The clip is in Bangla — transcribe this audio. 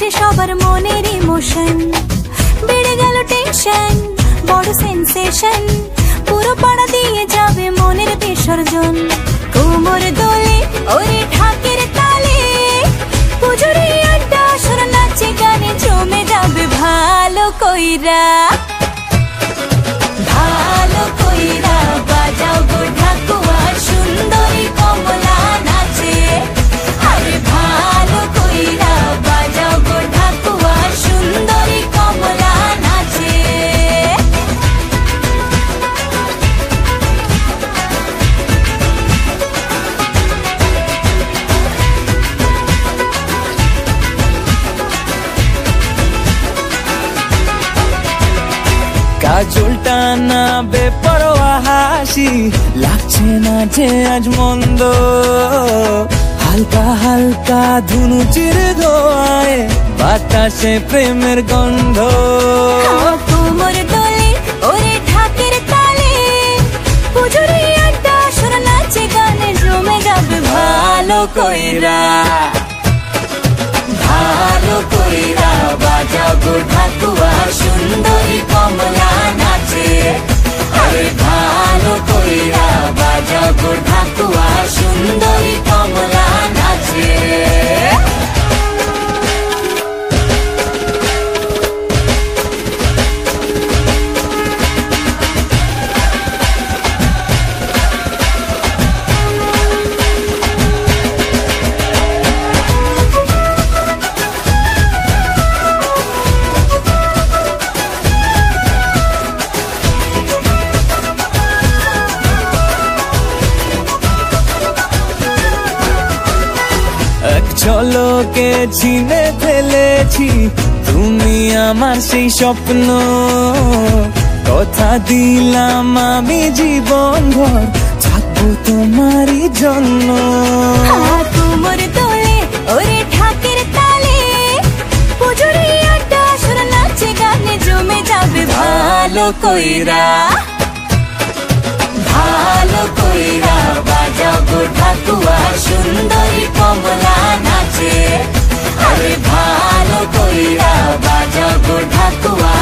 যে সবার মনের ইমোশন, বেড়ে গেল টেনশন, বড় সেন্সেশন, পুরো পাড়া দিয়ে যাবে মনের বিসর্জন। কোমর দোলে ওরে ঢাকের তালে, পুজোরে আড্ডা আসর নাচে গানে জমে যাবে ভালো কইরা। ভালো কইরা বাজাও গো ঢাকুয়া, সুন্দরী কমলা নাচে। আরে ভালো কইরা বাজাও গো ঢাকুয়া, সুন্দরী কমলা নাচে। কাজলটা না বেপরোয়া হাসি, লাগছে না যে আজ মন্দ। হালকা হালকা ধুনুচির ধোঁয়ায় বাতাসে প্রেমের গন্ধ। কোমর দোলে ওরে ঢাকের তালে, পুজোরে আড্ডা আসর নাচে গানে জমে যাবে ভালো কইরা। ভালো কইরা বাজাও গো ঢাকুয়া, সুন্দরী কমলা নাচে। আরে ভালো কইরা বাজাও গো ঢাকুয়া, সুন্দরী কমলা নাচে। ঝলকে চিনে ফেলেছি তুমি আমার সেই স্বপ্ন। কথা দিলাম আমি জীবন ভর থাকবো তোমারই জন্য। কোমর দোলে ওরে ঢাকের তালে, পুজোরে আড্ডা আসর নাচে গানে জমে যাবে ভালো কইরা। ভালো কইরা বাজাও গো ঢাকুয়া, সুন্দরী কমলা নাচে। আরে ভালো কইরা বাজাও গো ঢাকুয়া।